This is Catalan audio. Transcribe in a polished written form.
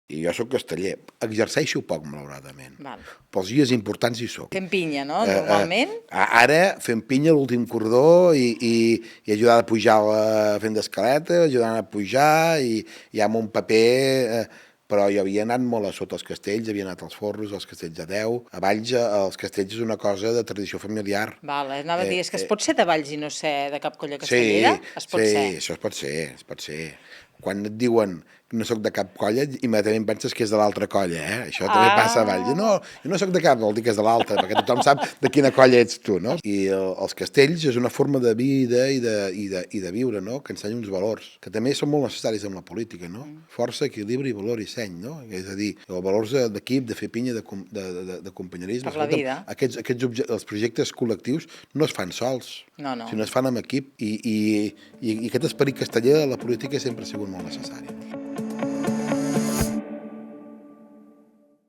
I jo soc casteller. Exerceixo poc, malauradament. Val. Però els dies importants hi soc. Fem pinya, no?, normalment. Ara fem pinya a l'últim cordó i ajudant a pujar fent d'escaleta, ajudant a pujar i amb un paper... Però jo havia anat molt a sota els castells, havia anat als Forros, als castells de Déu. A Valls, els castells és una cosa de tradició familiar. Val, anava a dir, és que es pot ser de Valls i no ser de cap colla castellera? Es pot ser. Sí, això es pot ser, es pot ser. Quan et diuen que no soc de cap colla, immediatament penses que és de l'altra colla, eh? Això també passa a Valls. No, jo no soc de cap, vol dir que és de l'altra, perquè tothom sap de quina colla ets tu, no? I els castells és una forma de vida i de viure, no?, que ensenya uns valors, que també són molt necessaris en la política, no? Força, equilibri, valor i seny, no? És a dir, els valors d'equip, de fer pinya, de companyerisme. Per la vida. Els projectes col·lectius no es fan sols, sinó es fan amb equip i aquest esperit casteller de la política sempre ha sigut molt necessari.